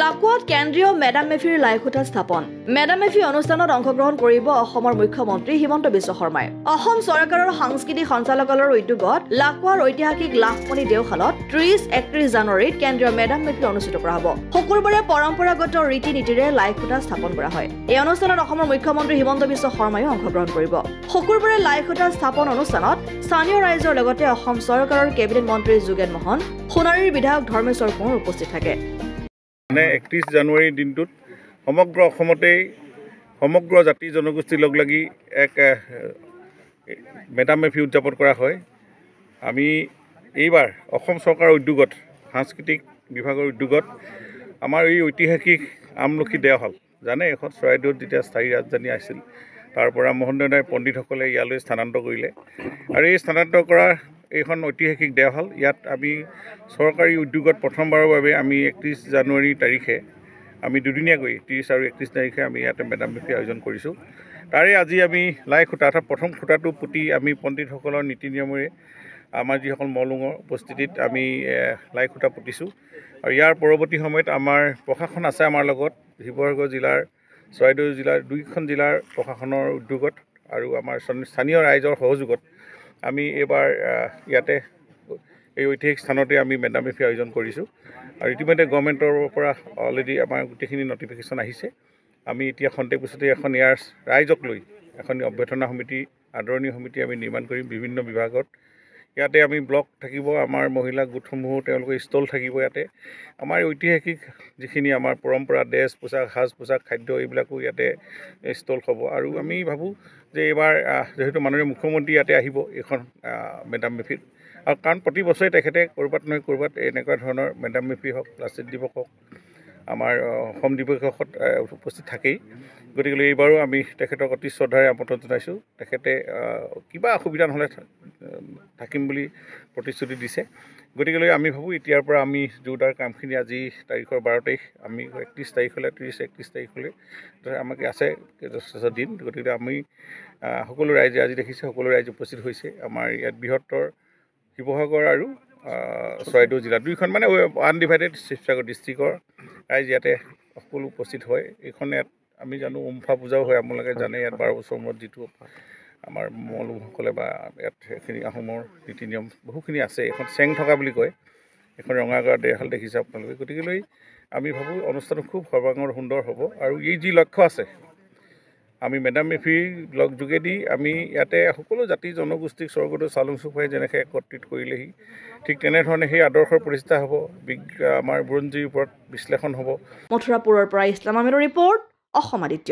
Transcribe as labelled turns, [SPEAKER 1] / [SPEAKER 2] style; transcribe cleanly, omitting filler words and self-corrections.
[SPEAKER 1] লাকুৱাত কেন্দ্ৰীয় মেডাম মেফিৰ লাইখুঁটা স্থাপন মেডাম মেফি অনুষ্ঠানত অংশগ্ৰহণ কৰিব অসমৰ মুখ্যমন্ত্ৰী হিমন্ত বিশ্ব শৰ্মাই অসম চৰকাৰৰ সাংস্কৃতিক সঞ্চালকালয়ৰ উদ্যোগত লাকুৱাৰ ঐতিহাসিক লাখমণি দেওশালত 30-31 জানুৱাৰীত কেন্দ্ৰীয় মেডাম মেফি অনুষ্ঠিত কৰা হ'ব শুকুৰবাৰে পৰম্পৰাগত ৰীতি নীতিৰে লাইখুঁটা স্থাপন কৰা হয় এই অনুষ্ঠানত অসমৰ মুখ্যমন্ত্ৰী হিমন্ত বিশ্ব শৰ্মাই অংশগ্ৰহণ কৰিব শুকুৰবাৰে লাইখুঁটা স্থাপন অনুষ্ঠানত স্থানীয় ৰাইজৰ লগতে অসম চৰকাৰৰ কেবিনেট মন্ত্ৰী যোগেন মহন সোণাৰীৰ বিধায়ক ধৰ্মেশ্বৰ কোঁৱৰ উপস্থিত থাকে
[SPEAKER 2] 31 জানুৱাৰী দিনটোত সমগ্ৰ অসমতেই সমগ্ৰ জাতি জনগোষ্ঠী লগ লাগি এক মেডাম মেফি উদযাপন কৰা হয় আমি এইবাৰ অসম চৰকাৰৰ উদ্যোগত সাংস্কৃতিক বিভাগৰ উদ্যোগত আমাৰ এই ঐতিহাসিক আমলখি দেওশাল জানে এখন চৰাইদেউত যেতিয়া স্থায়ী ৰাজধানী আছিল তাৰ পৰা মোহনদয় পণ্ডিতসকলে ইয়ালৈ স্থানান্তৰ কৰিলে আৰু এই স্থানান্তৰ কৰা এইখন ঐতিহাসিক দেওশাল ইয়াত আমি চৰকাৰী উদ্যোগত প্ৰথমবাৰৰ বাবে আমি 31 জানুৱাৰী তাৰিখে আমি দুদিনীয়াকৈ 30 আৰু 31 তাৰিখে আমি ইয়াতে মেডাম মেফি আয়োজন কৰিছোঁ তাৰে আজি আমি লাই খুঁটা অৰ্থাৎ প্ৰথম খুঁটাটো পুতি আমি পণ্ডিতসকলৰ নীতি নিয়মেৰে আমাৰ যিসকল মলুঙৰ উপস্থিতিত আমি লাই খুঁটা পুতিছোঁ আৰু ইয়াৰ পৰৱৰ্তী সময়ত আমাৰ প্ৰশাসন আছে আমাৰ লগত শিৱসাগৰ জিলাৰ চৰাইদেউ জিলাৰ দুইখন জিলাৰ প্ৰশাসনৰ উদ্যোগত আৰু আমাৰ স্থানীয় ৰাইজৰ সহযোগত আমি এইবাৰ ইয়াতে এই ঐতিহাসিক স্থানতে আমি মেডাম মেফি আয়োজন কৰিছোঁ আৰু ইতিমধ্যে গভৰ্ণমেণ্টৰ পৰা অলৰেডি আমাৰ গোটেইখিনি নটিফিকেশ্যন আহিছে আমি এতিয়া খন্তেক পিছতে এখন ইয়াৰ ৰাইজক লৈ এখন অভ্যৰ্থনা সমিতি আদৰণি সমিতি আমি নিৰ্মাণ কৰিম বিভিন্ন বিভাগত ইয়াতে আমি ব্লক থাকিব আমাৰ মহিলা গোটসমূহ তেওঁলোকৰ ষ্টল থাকিব ইয়াতে আমাৰ ঐতিহাসিক যিখিনি আমাৰ পৰম্পৰা ড্ৰেছ পোছাক সাজ পোছাক খাদ্য এইবিলাকো ইয়াতে ষ্টল হ'ব আৰু আমি ভাবোঁ যে এইবাৰ যেহেতু মাননীয় মুখ্যমন্ত্ৰী ইয়াতে আহিব এইখন মেডাম মেফিত আৰু কাৰণ প্ৰতি বছৰে তেখেতে ক'ৰবাত নহয় ক'ৰবাত এনেকুৱা ধৰণৰ মেডাম মেফি হওক লাচিত দিৱস হওক আমাৰ অসম দিৱসত উপস্থিত থাকেই গতিকে এইবাৰো আমি তেখেতক অতি শ্ৰদ্ধাৰে আমন্ত্ৰণ জনাইছোঁ তেখেতে কিবা অসুবিধা নহ'লে থাকিম বুলি প্ৰতিশ্ৰুতি দিছে গতিকে আমি ভাবোঁ এতিয়াৰ পৰা আমি জোৰদাৰ কামখিনি আজি তাৰিখৰ 12 তাৰিখ আমি 31 তাৰিখলৈ 30-31 তাৰিখলৈ আমাক আছে যথেষ্ট দিন গতিকে আমি সকলো ৰাইজে আজি দেখিছে সকলো ৰাইজ উপস্থিত হৈছে আমাৰ ইয়াত বৃহত্তৰ শিৱসাগৰ আৰু চৰাইদেউ জিলা দুইখন মানে আনডিভাইডেড শিৱসাগৰ ডিষ্ট্ৰিক্টৰ ৰাইজ ইয়াতে সকলো উপস্থিত হয় এইখন ইয়াত আমি জানো উমফা পূজাও হয় আপোনালোকে জানে ইয়াত 12 বছৰ মূৰত যিটো আমাৰ মলুসকলে বা ইয়াত সেইখিনি আহোমৰ নীতি নিয়ম বহুখিনি আছে এখন চেং থকা বুলি কয় এখন ৰঙাগড় দেওশাল দেখিছে আপোনালোকে গতিকে আমি ভাবোঁ অনুষ্ঠানটো খুব সৰ্বাংগৰ সুন্দৰ হ'ব আৰু এই যি লক্ষ্য আছে আমি মেডাম মেফিৰ যোগেদি আমি ইয়াতে সকলো জাতি জনগোষ্ঠীক স্বৰ্গদেউ চাউলুং চুকাফাই যেনেকৈ একত্ৰিত কৰিলেহি ঠিক তেনেধৰণে সেই আদৰ্শৰ প্ৰতিষ্ঠা হ'ব আমাৰ বুৰঞ্জীৰ ওপৰত বিশ্লেষণ হ'ব
[SPEAKER 1] মথুৰাপুৰৰ পৰা ইছলাম আহমেদৰ ৰিপৰ্ট অসম আদিত্য।